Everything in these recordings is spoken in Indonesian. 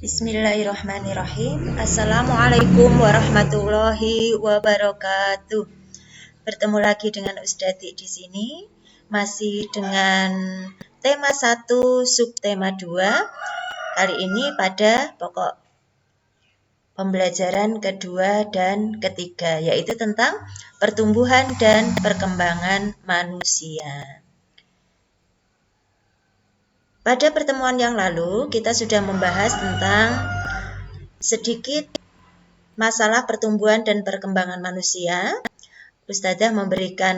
Bismillahirrahmanirrahim. Assalamualaikum warahmatullahi wabarakatuh. Bertemu lagi dengan Ustadzah di sini, masih dengan tema 1, subtema 2. Kali ini pada pokok pembelajaran kedua dan ketiga, yaitu tentang pertumbuhan dan perkembangan manusia. Pada pertemuan yang lalu, kita sudah membahas tentang sedikit masalah pertumbuhan dan perkembangan manusia. Ustadzah memberikan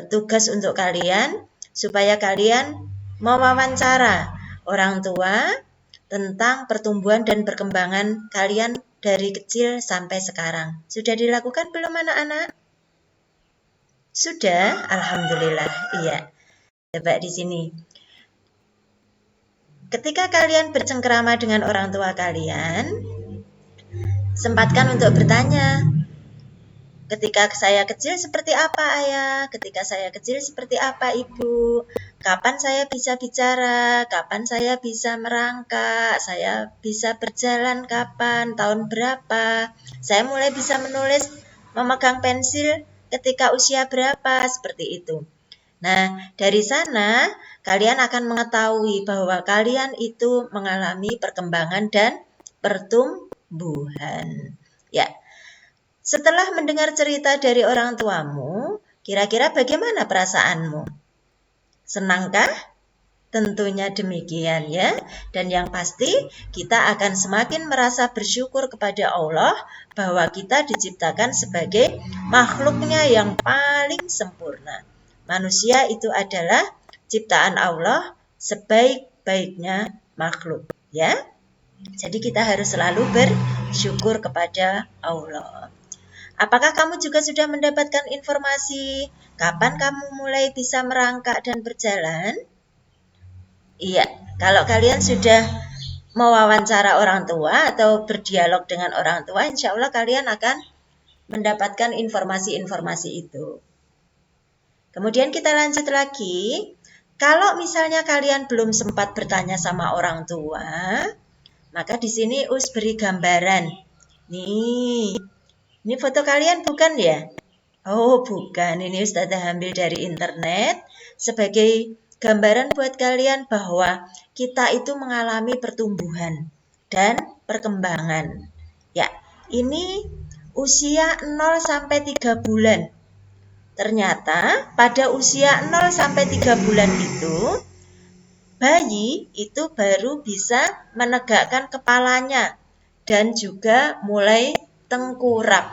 tugas untuk kalian, supaya kalian mewawancara orang tua tentang pertumbuhan dan perkembangan kalian dari kecil sampai sekarang. Sudah dilakukan belum anak-anak? Sudah? Alhamdulillah, iya. Coba di sini. Ketika kalian bercengkerama dengan orang tua kalian, sempatkan untuk bertanya, ketika saya kecil seperti apa ayah? Ketika saya kecil seperti apa ibu? Kapan saya bisa bicara? Kapan saya bisa merangkak? Saya bisa berjalan kapan? Tahun berapa? Saya mulai bisa menulis, memegang pensil ketika usia berapa? Seperti itu. Nah, dari sana kalian akan mengetahui bahwa kalian itu mengalami perkembangan dan pertumbuhan. Ya. Setelah mendengar cerita dari orang tuamu, kira-kira bagaimana perasaanmu? Senangkah? Tentunya demikian ya. Dan yang pasti kita akan semakin merasa bersyukur kepada Allah bahwa kita diciptakan sebagai makhluknya yang paling sempurna. Manusia itu adalah ciptaan Allah sebaik-baiknya makhluk ya. Jadi kita harus selalu bersyukur kepada Allah. Apakah kamu juga sudah mendapatkan informasi kapan kamu mulai bisa merangkak dan berjalan? Iya, kalau kalian sudah mewawancara orang tua atau berdialog dengan orang tua, insya Allah kalian akan mendapatkan informasi-informasi itu. Kemudian kita lanjut lagi. Kalau misalnya kalian belum sempat bertanya sama orang tua, maka di sini Us beri gambaran. Nih, ini foto kalian bukan ya? Oh, bukan. Ini Ustazah ambil dari internet sebagai gambaran buat kalian bahwa kita itu mengalami pertumbuhan dan perkembangan. Ya, ini usia 0 sampai 3 bulan. Ternyata pada usia 0 sampai 3 bulan itu, bayi itu baru bisa menegakkan kepalanya dan juga mulai tengkurap.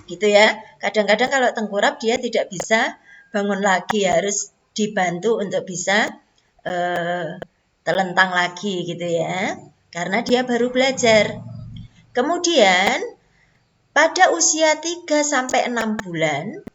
Gitu ya. Kadang-kadang kalau tengkurap dia tidak bisa bangun lagi, harus dibantu untuk bisa telentang lagi gitu ya. Karena dia baru belajar. Kemudian pada usia 3 sampai 6 bulan,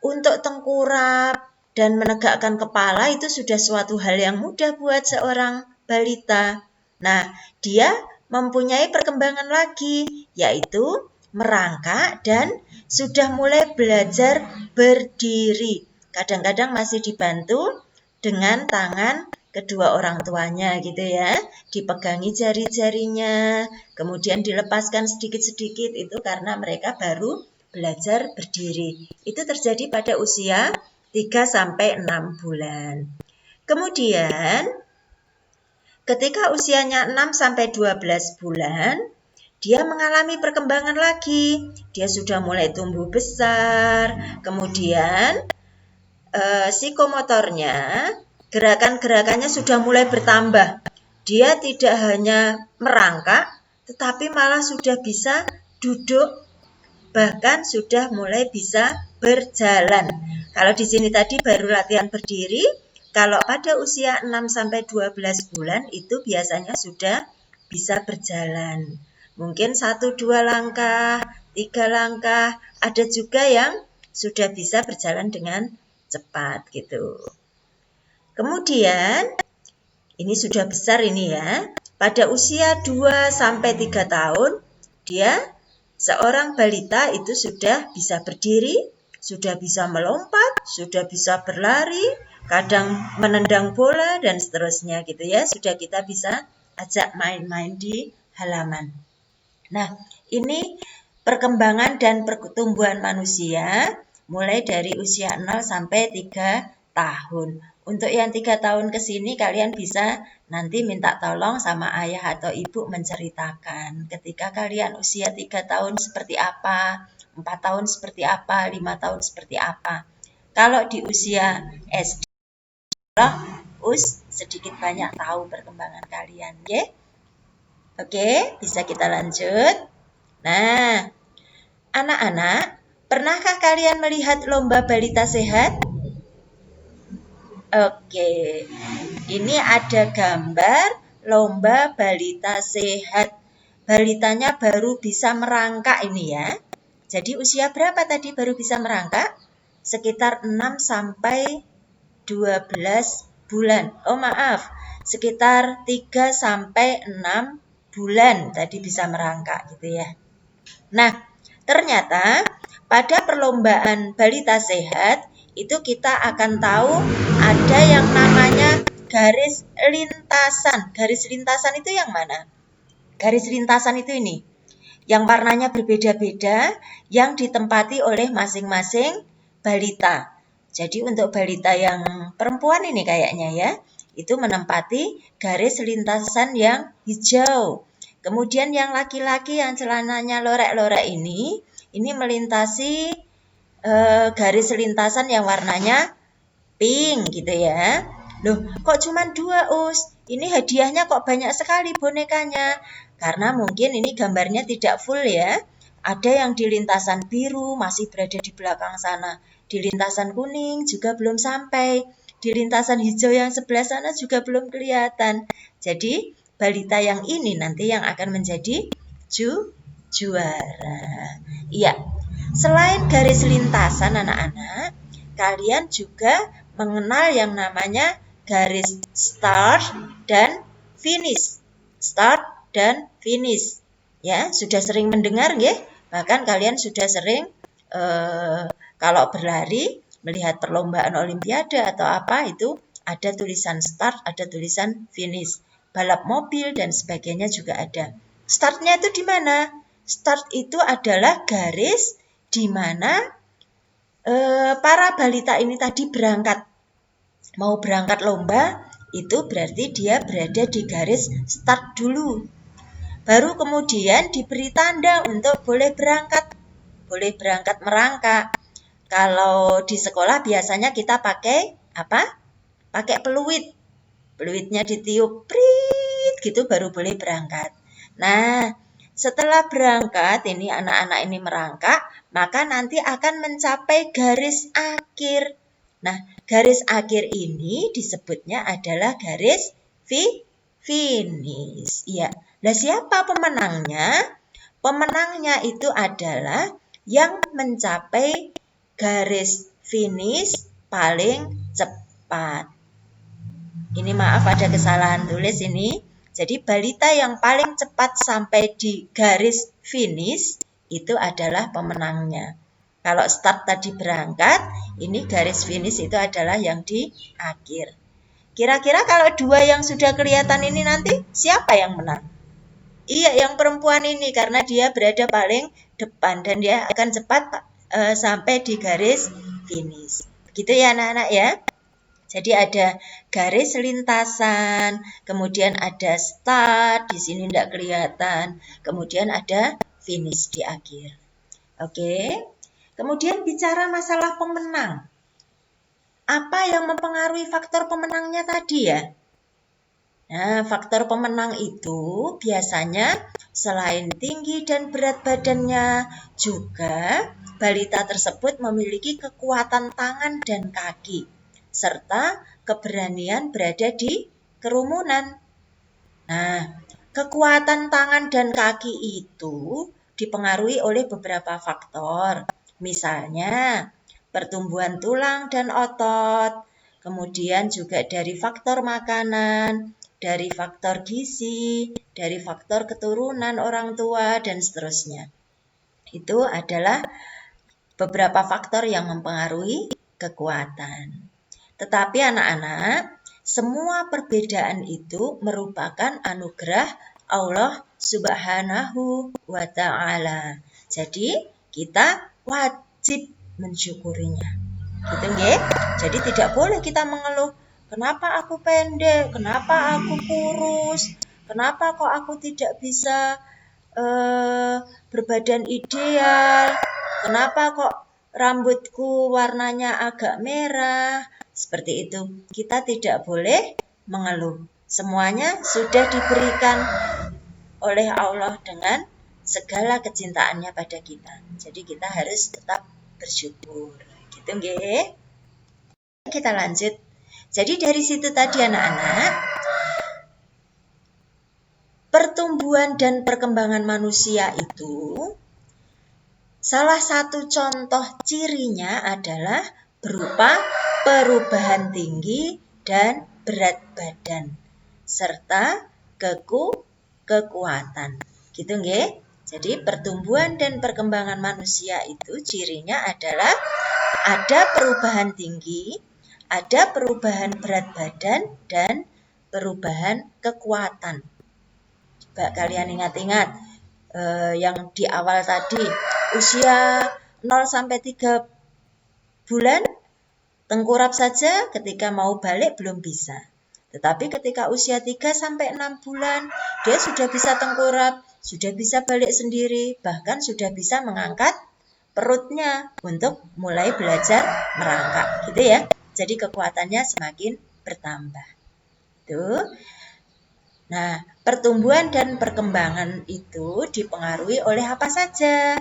untuk tengkurap dan menegakkan kepala itu sudah suatu hal yang mudah buat seorang balita. Nah, dia mempunyai perkembangan lagi, yaitu merangkak dan sudah mulai belajar berdiri. Kadang-kadang masih dibantu dengan tangan kedua orang tuanya gitu ya. Dipegangi jari-jarinya, kemudian dilepaskan sedikit-sedikit, itu karena mereka baru belajar berdiri. Itu terjadi pada usia 3 sampai 6 bulan. Kemudian ketika usianya 6 sampai 12 bulan, dia mengalami perkembangan lagi. Dia sudah mulai tumbuh besar. Kemudian psikomotornya, gerakan-gerakannya sudah mulai bertambah. Dia tidak hanya merangkak, tetapi malah sudah bisa duduk, bahkan sudah mulai bisa berjalan. Kalau di sini tadi baru latihan berdiri, kalau pada usia 6 sampai 12 bulan itu biasanya sudah bisa berjalan. Mungkin 1-2 langkah, 3 langkah, ada juga yang sudah bisa berjalan dengan cepat gitu. Kemudian ini sudah besar ini ya. Pada usia 2 sampai 3 tahun, dia seorang balita itu sudah bisa berdiri, sudah bisa melompat, sudah bisa berlari, kadang menendang bola dan seterusnya gitu ya. Sudah kita bisa ajak main-main di halaman. Nah, ini perkembangan dan pertumbuhan manusia mulai dari usia 0 sampai 3 tahun. Untuk yang 3 tahun ke sini kalian bisa nanti minta tolong sama ayah atau ibu menceritakan. Ketika kalian usia 3 tahun seperti apa, 4 tahun seperti apa, 5 tahun seperti apa. Kalau di usia SD, sedikit banyak tahu perkembangan kalian, ya. Oke, bisa kita lanjut. Nah, anak-anak, pernahkah kalian melihat lomba balita sehat? Oke, ini ada gambar lomba balita sehat. Balitanya baru bisa merangkak ini ya. Jadi usia berapa tadi baru bisa merangkak? Sekitar 6 sampai 12 bulan. Oh maaf, sekitar 3 sampai 6 bulan tadi bisa merangkak gitu ya. Nah, ternyata pada perlombaan balita sehat itu kita akan tahu ada yang namanya garis lintasan. Garis lintasan itu yang mana? Garis lintasan itu ini, yang warnanya berbeda-beda, yang ditempati oleh masing-masing balita. Jadi untuk balita yang perempuan ini kayaknya ya, itu menempati garis lintasan yang hijau. Kemudian yang laki-laki yang celananya lorek-lorek ini melintasi garis lintasan yang warnanya pink gitu ya. Loh, kok cuma 2, Us? Ini hadiahnya kok banyak sekali bonekanya. Karena mungkin ini gambarnya tidak full ya. Ada yang di lintasan biru masih berada di belakang sana. Di lintasan kuning juga belum sampai. Di lintasan hijau yang sebelah sana juga belum kelihatan. Jadi balita yang ini nanti yang akan menjadi juara. Iya, selain garis lintasan anak-anak, kalian juga mengenal yang namanya garis start dan finish. Start dan finish. Ya, sudah sering mendengar nggih? Bahkan kalian sudah sering kalau berlari melihat perlombaan olimpiade atau apa itu ada tulisan start, ada tulisan finish. Balap mobil dan sebagainya juga ada. Startnya itu di mana? Start itu adalah garis di mana para balita ini tadi berangkat. Mau berangkat lomba, itu berarti dia berada di garis start dulu. Baru kemudian diberi tanda untuk boleh berangkat merangkak. Kalau di sekolah biasanya kita pakai apa? Pakai peluit. Peluitnya ditiup, prit, gitu baru boleh berangkat. Nah, setelah berangkat, ini anak-anak ini merangkak, maka nanti akan mencapai garis akhir. Nah, garis akhir ini disebutnya adalah garis finish. Iya. Nah, siapa pemenangnya? Pemenangnya itu adalah yang mencapai garis finish paling cepat. Ini maaf ada kesalahan tulis ini. Jadi balita yang paling cepat sampai di garis finish itu adalah pemenangnya. Kalau start tadi berangkat, ini garis finish itu adalah yang di akhir. Kira-kira kalau 2 yang sudah kelihatan ini nanti siapa yang menang? Iya, yang perempuan ini karena dia berada paling depan dan dia akan cepat sampai di garis finish. Begitu ya anak-anak ya. Jadi ada garis lintasan, kemudian ada start, di sini tidak kelihatan, kemudian ada finish di akhir. Oke, kemudian bicara masalah pemenang. Apa yang mempengaruhi faktor pemenangnya tadi ya? Nah, faktor pemenang itu biasanya selain tinggi dan berat badannya, juga balita tersebut memiliki kekuatan tangan dan kaki serta keberanian berada di kerumunan. Nah, kekuatan tangan dan kaki itu dipengaruhi oleh beberapa faktor. Misalnya, pertumbuhan tulang dan otot, kemudian juga dari faktor makanan, dari faktor gizi, dari faktor keturunan orang tua, dan seterusnya. Itu adalah beberapa faktor yang mempengaruhi kekuatan. Tetapi anak-anak, semua perbedaan itu merupakan anugerah Allah Subhanahu wa Ta'ala. Jadi, kita wajib mensyukurinya. Gitu nggih? Jadi tidak boleh kita mengeluh, kenapa aku pendek, kenapa aku kurus, kenapa kok aku tidak bisa berbadan ideal, kenapa kok rambutku warnanya agak merah, seperti itu. Kita tidak boleh mengeluh. Semuanya sudah diberikan oleh Allah dengan segala kecintaannya pada kita. Jadi kita harus tetap bersyukur. Gitu nggih. Kita lanjut. Jadi dari situ tadi anak-anak, pertumbuhan dan perkembangan manusia itu salah satu contoh cirinya adalah berupa perubahan tinggi dan berat badan serta kekuatan. Gitu nggih? Jadi pertumbuhan dan perkembangan manusia itu cirinya adalah ada perubahan tinggi, ada perubahan berat badan dan perubahan kekuatan. Coba kalian ingat-ingat yang di awal tadi, usia 0 sampai 3 bulan tengkurap saja, ketika mau balik belum bisa. Tetapi ketika usia 3 sampai 6 bulan, dia sudah bisa tengkurap, sudah bisa balik sendiri, bahkan sudah bisa mengangkat perutnya untuk mulai belajar merangkak, gitu ya. Jadi kekuatannya semakin bertambah. Tuh. Nah, pertumbuhan dan perkembangan itu dipengaruhi oleh apa saja?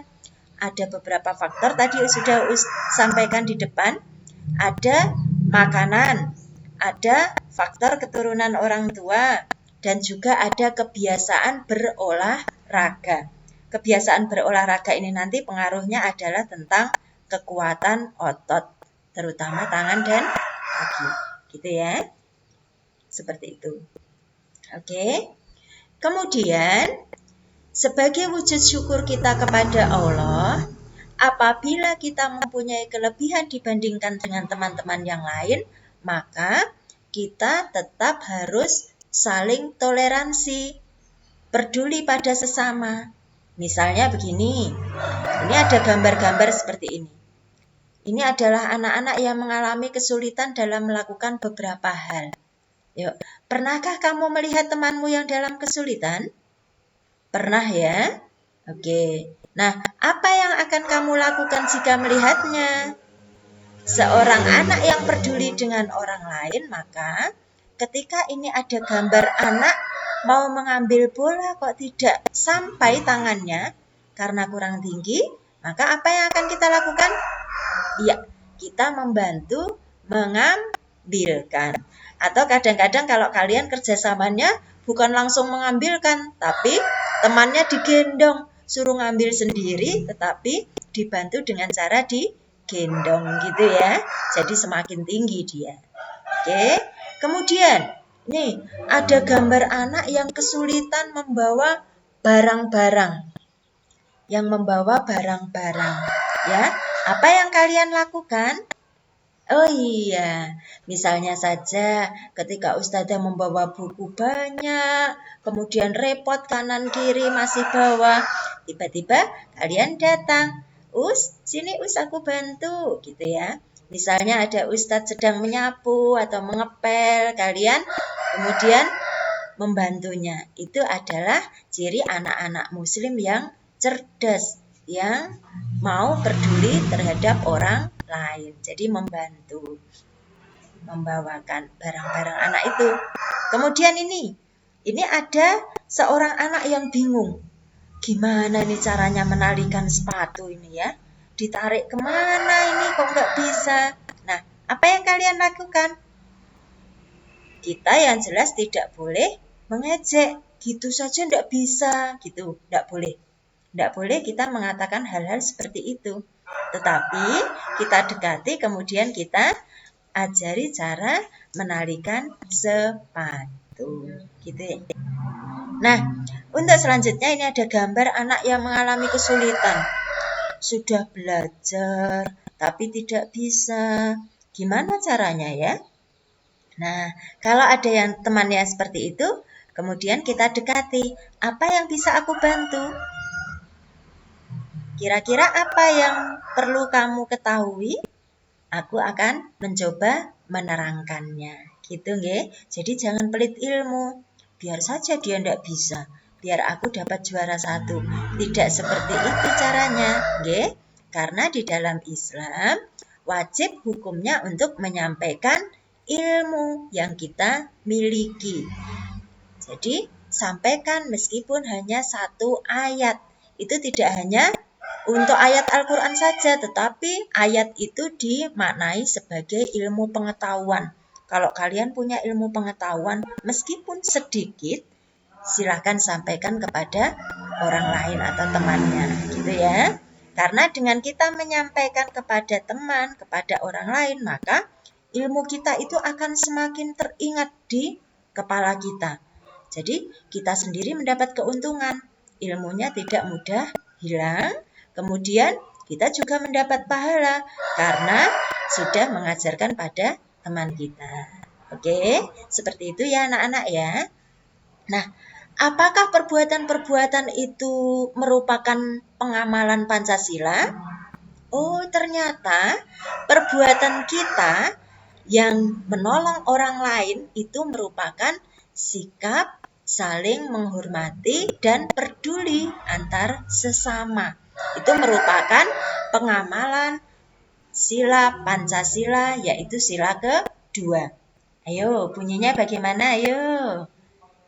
Ada beberapa faktor tadi sudah sampaikan di depan. Ada makanan, ada faktor keturunan orang tua, dan juga ada kebiasaan berolahraga. Kebiasaan berolahraga ini nanti pengaruhnya adalah tentang kekuatan otot, terutama tangan dan kaki. Gitu ya. Seperti itu. Oke. Kemudian, sebagai wujud syukur kita kepada Allah, apabila kita mempunyai kelebihan dibandingkan dengan teman-teman yang lain, maka kita tetap harus saling toleransi, peduli pada sesama. Misalnya begini, ini ada gambar-gambar seperti ini. Ini adalah anak-anak yang mengalami kesulitan dalam melakukan beberapa hal. Yuk, pernahkah kamu melihat temanmu yang dalam kesulitan? Pernah ya? Oke. Nah, apa yang akan kamu lakukan jika melihatnya? Seorang anak yang peduli dengan orang lain, maka ketika ini ada gambar anak mau mengambil bola kok tidak sampai tangannya karena kurang tinggi, maka apa yang akan kita lakukan? Iya, kita membantu mengambilkan. Atau kadang-kadang kalau kalian kerjasamanya bukan langsung mengambilkan, tapi temannya digendong, suruh ngambil sendiri, tetapi dibantu dengan cara digendong gitu ya. Jadi semakin tinggi dia. Oke. Kemudian, nih ada gambar anak yang kesulitan membawa barang-barang. Yang membawa barang-barang, ya. Apa yang kalian lakukan? Oh iya, misalnya saja ketika Ustazah membawa buku banyak, kemudian repot kanan kiri masih bawa, tiba-tiba kalian datang, sini aku bantu, gitu ya. Misalnya ada Ustadz sedang menyapu atau mengepel, kalian kemudian membantunya. Itu adalah ciri anak-anak muslim yang cerdas, yang mau peduli terhadap orang lain. Jadi membantu membawakan barang-barang anak itu. Kemudian ini ada seorang anak yang bingung. Gimana nih caranya menalikan sepatu ini ya? Ditarik kemana ini kok nggak bisa? Nah, apa yang kalian lakukan? Kita yang jelas tidak boleh mengejek. Gitu saja nggak bisa, gitu. Nggak boleh. Nggak boleh kita mengatakan hal-hal seperti itu. Tetapi kita dekati, kemudian kita ajari cara menalikan sepatu. Gitu ya. Nah, untuk selanjutnya ini ada gambar anak yang mengalami kesulitan. Sudah belajar, tapi tidak bisa. Gimana caranya ya? Nah, kalau ada yang temannya seperti itu, kemudian kita dekati, apa yang bisa aku bantu? Kira-kira apa yang perlu kamu ketahui? Aku akan mencoba menerangkannya. Gitu nggih. Jadi jangan pelit ilmu. Biar saja dia tidak bisa. Biar aku dapat juara 1. Tidak seperti itu caranya, nggih. Karena di dalam Islam wajib hukumnya untuk menyampaikan ilmu yang kita miliki. Jadi sampaikan meskipun hanya 1 ayat. Itu tidak hanya untuk ayat Al-Quran saja, tetapi ayat itu dimaknai sebagai ilmu pengetahuan. Kalau kalian punya ilmu pengetahuan, meskipun sedikit, silahkan sampaikan kepada orang lain atau temannya, gitu ya. Karena dengan kita menyampaikan kepada teman, kepada orang lain, maka ilmu kita itu akan semakin teringat di kepala kita. Jadi kita sendiri mendapat keuntungan, ilmunya tidak mudah hilang. Kemudian kita juga mendapat pahala karena sudah mengajarkan pada teman kita. Oke, seperti itu ya anak-anak ya. Nah, apakah perbuatan-perbuatan itu merupakan pengamalan Pancasila? Oh, ternyata perbuatan kita yang menolong orang lain itu merupakan sikap saling menghormati dan peduli antar sesama. Itu merupakan pengamalan sila Pancasila, yaitu sila kedua. Ayo, bunyinya bagaimana? Ayo.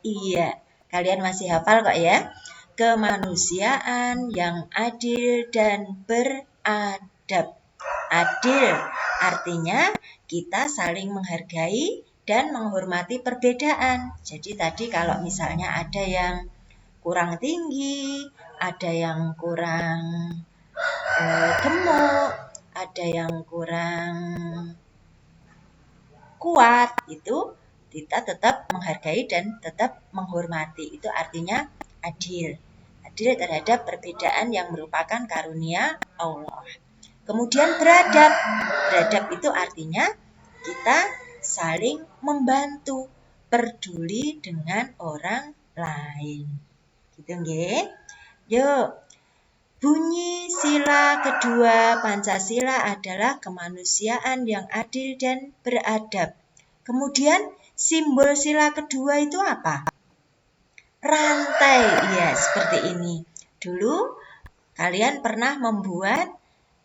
Iya, kalian masih hafal kok ya. Kemanusiaan yang adil dan beradab. Adil artinya kita saling menghargai dan menghormati perbedaan. Jadi tadi kalau misalnya ada yang kurang tinggi, ada yang kurang gemuk, ada yang kurang kuat, itu kita tetap menghargai dan tetap menghormati. Itu artinya adil. Adil terhadap perbedaan yang merupakan karunia Allah. Kemudian beradab. Beradab itu artinya kita saling membantu, peduli dengan orang lain. Gitu nggih. Yuk. Bunyi sila kedua Pancasila adalah kemanusiaan yang adil dan beradab. Kemudian simbol sila kedua itu apa? Rantai. Ya, seperti ini. Dulu kalian pernah membuat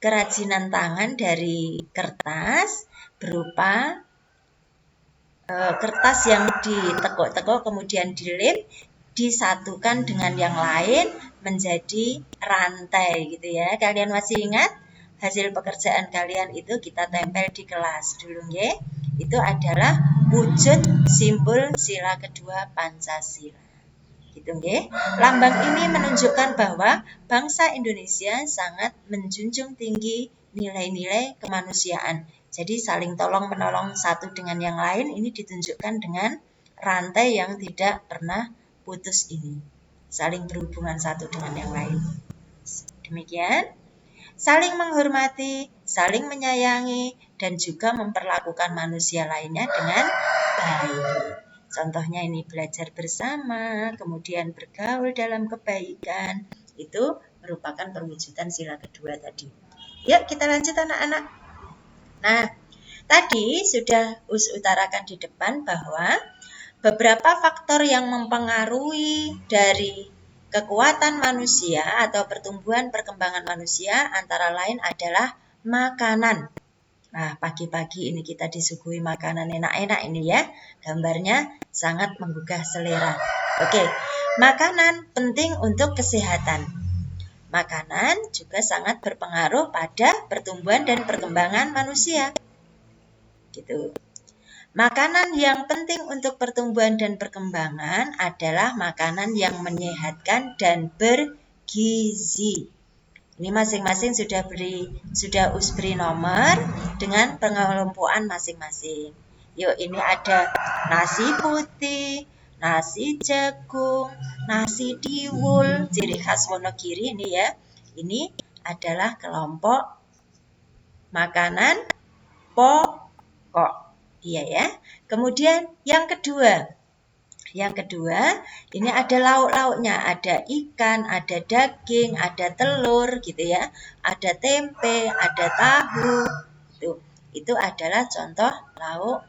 kerajinan tangan dari kertas berupa kertas yang ditekuk-tekuk kemudian dilem, disatukan dengan yang lain menjadi rantai gitu ya. Kalian masih ingat hasil pekerjaan kalian itu kita tempel di kelas dulu nggih. Itu adalah wujud simbol sila kedua Pancasila. Gitu nggih. Lambang ini menunjukkan bahwa bangsa Indonesia sangat menjunjung tinggi nilai-nilai kemanusiaan. Jadi saling tolong-menolong satu dengan yang lain ini ditunjukkan dengan rantai yang tidak pernah putus ini. Saling berhubungan satu dengan yang lain. Demikian. Saling menghormati, saling menyayangi, dan juga memperlakukan manusia lainnya dengan baik. Contohnya ini belajar bersama, kemudian bergaul dalam kebaikan. Itu merupakan perwujudan sila kedua tadi. Yuk kita lanjut anak-anak. Nah, tadi sudah utarakan di depan bahwa beberapa faktor yang mempengaruhi dari kekuatan manusia atau pertumbuhan perkembangan manusia antara lain adalah makanan. Nah, pagi-pagi ini kita disuguhi makanan enak-enak ini ya. Gambarnya sangat menggugah selera. Oke, makanan penting untuk kesehatan. Makanan juga sangat berpengaruh pada pertumbuhan dan perkembangan manusia. Gitu. Makanan yang penting untuk pertumbuhan dan perkembangan adalah makanan yang menyehatkan dan bergizi. Ini masing-masing sudah beri nomor dengan pengelompokan masing-masing. Yuk, ini ada nasi putih, nasi jagung, nasi tiwul, ciri khas Wonogiri ini ya. Ini adalah kelompok makanan pokok. pokok. Iya ya. Kemudian yang kedua ini ada lauk-lauknya, ada ikan, ada daging, ada telur gitu ya, ada tempe, ada tahu. Itu adalah contoh lauk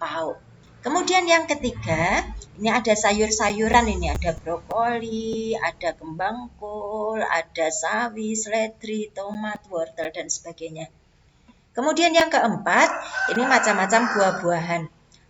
pauk. Kemudian yang ketiga, ini ada sayur-sayuran, ini ada brokoli, ada kembang kol, ada sawi, seledri, tomat, wortel dan sebagainya. Kemudian yang keempat, ini macam-macam buah-buahan.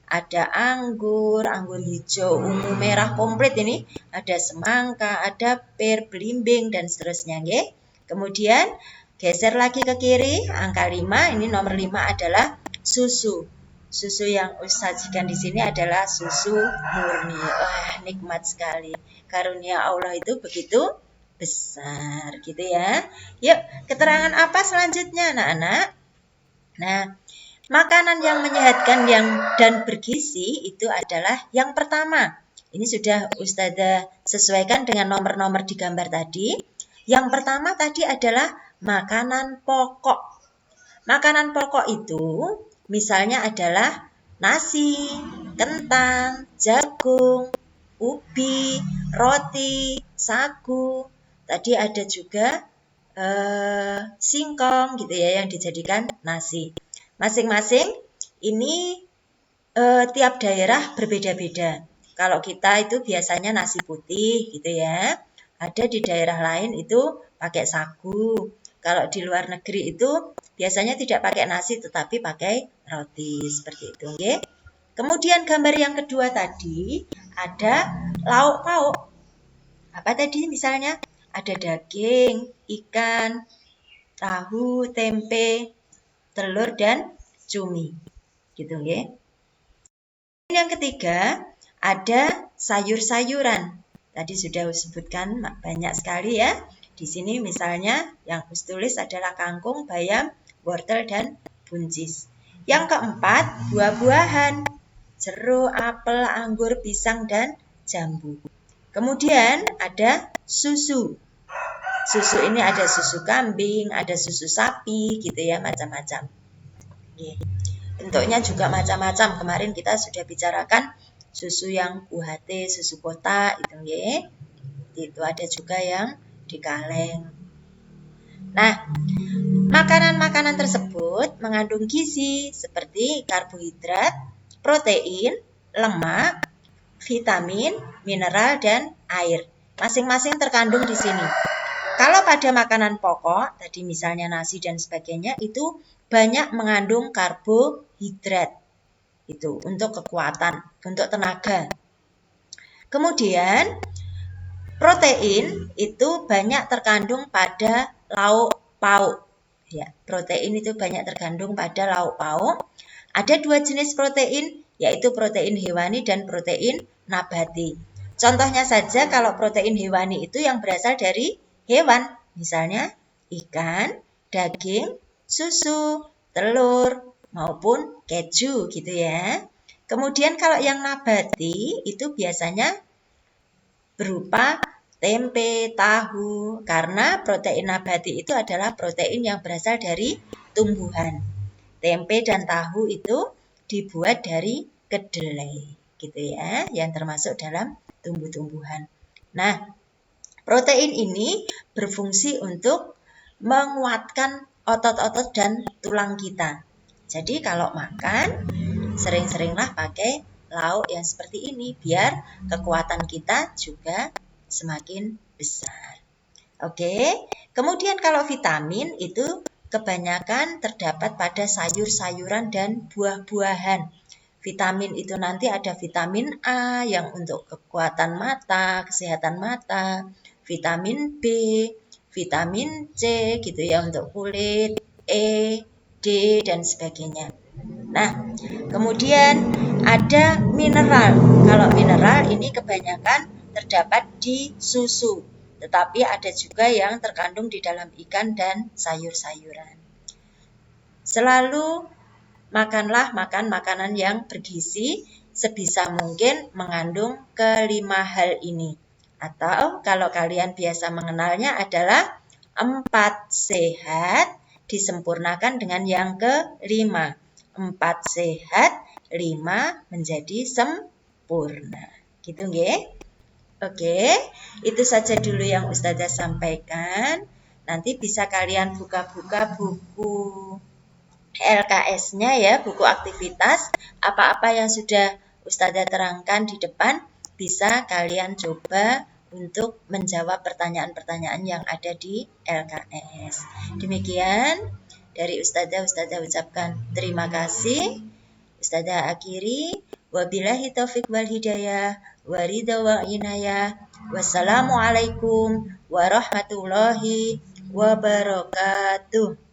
Ada anggur hijau, ungu, merah, komplit ini. Ada semangka, ada pir, belimbing, dan seterusnya. Okay? Kemudian geser lagi ke kiri, angka 5. Ini nomor 5 adalah susu. Susu yang Ustaz sajikan di sini adalah susu murni. Wah, nikmat sekali. Karunia Allah itu begitu besar, gitu ya. Yuk, keterangan apa selanjutnya, anak-anak? Nah, makanan yang menyehatkan dan bergizi itu adalah yang pertama. Ini sudah Ustazah sesuaikan dengan nomor-nomor di gambar tadi. Yang pertama tadi adalah makanan pokok. Makanan pokok itu misalnya adalah nasi, kentang, jagung, ubi, roti, sagu. Tadi ada juga singkong gitu ya yang dijadikan nasi. Masing-masing ini tiap daerah berbeda-beda. Kalau kita itu biasanya nasi putih gitu ya. Ada di daerah lain itu pakai sagu. Kalau di luar negeri itu biasanya tidak pakai nasi tetapi pakai roti seperti itu. Okay? Kemudian gambar yang kedua tadi ada lauk pauk. Apa tadi misalnya? Ada daging, ikan, tahu, tempe, telur, dan cumi. Gitu ya. Yang ketiga, ada sayur-sayuran. Tadi sudah disebutkan banyak sekali ya. Di sini misalnya yang Us tulis adalah kangkung, bayam, wortel, dan buncis. Yang keempat, buah-buahan. Jeruk, apel, anggur, pisang, dan jambu. Kemudian ada susu. Susu ini ada susu kambing, ada susu sapi, gitu ya, macam-macam. Bentuknya juga macam-macam. Kemarin kita sudah bicarakan susu yang UHT, susu kotak, itu ya. Itu ada juga yang di kaleng. Nah, makanan-makanan tersebut mengandung gizi seperti karbohidrat, protein, lemak, vitamin, mineral, dan air. Masing-masing terkandung di sini. Kalau pada makanan pokok, tadi misalnya nasi dan sebagainya, itu banyak mengandung karbohidrat. Itu untuk kekuatan, untuk tenaga. Kemudian, protein itu banyak terkandung pada lauk pauk. Ya, protein itu banyak terkandung pada lauk pauk. Ada 2 jenis protein, yaitu protein hewani dan protein nabati. Contohnya saja kalau protein hewani itu yang berasal dari hewan, misalnya ikan, daging, susu, telur, maupun keju gitu ya. Kemudian kalau yang nabati itu biasanya berupa tempe, tahu, karena protein nabati itu adalah protein yang berasal dari tumbuhan. Tempe dan tahu itu dibuat dari kedelai gitu ya, yang termasuk dalam tumbuh-tumbuhan. Nah, protein ini berfungsi untuk menguatkan otot-otot dan tulang kita. Jadi kalau makan, sering-seringlah pakai lauk yang seperti ini, biar kekuatan kita juga semakin besar. Oke, kemudian kalau vitamin itu kebanyakan terdapat pada sayur-sayuran dan buah-buahan. Vitamin itu nanti ada vitamin A yang untuk kekuatan mata, kesehatan mata, vitamin B, vitamin C gitu ya untuk kulit, E, D, dan sebagainya. Nah, kemudian ada mineral. Kalau mineral ini kebanyakan terdapat di susu, tetapi ada juga yang terkandung di dalam ikan dan sayur-sayuran. Selalu makan makanan yang bergizi, sebisa mungkin mengandung kelima hal ini. Atau kalau kalian biasa mengenalnya adalah 4 sehat disempurnakan dengan yang kelima. 4 sehat, 5 menjadi sempurna. Gitu nggih? Oke, itu saja dulu yang Ustazah sampaikan. Nanti bisa kalian buka-buka buku LKS-nya ya, buku aktivitas. Apa-apa yang sudah Ustazah terangkan di depan, bisa kalian coba untuk menjawab pertanyaan-pertanyaan yang ada di LKS. Demikian dari Ustazah ucapkan terima kasih. Ustazah akhiri, wabillahi taufiq wal hidayah, waridha wa inayah. Wassalamualaikum warahmatullahi wabarakatuh.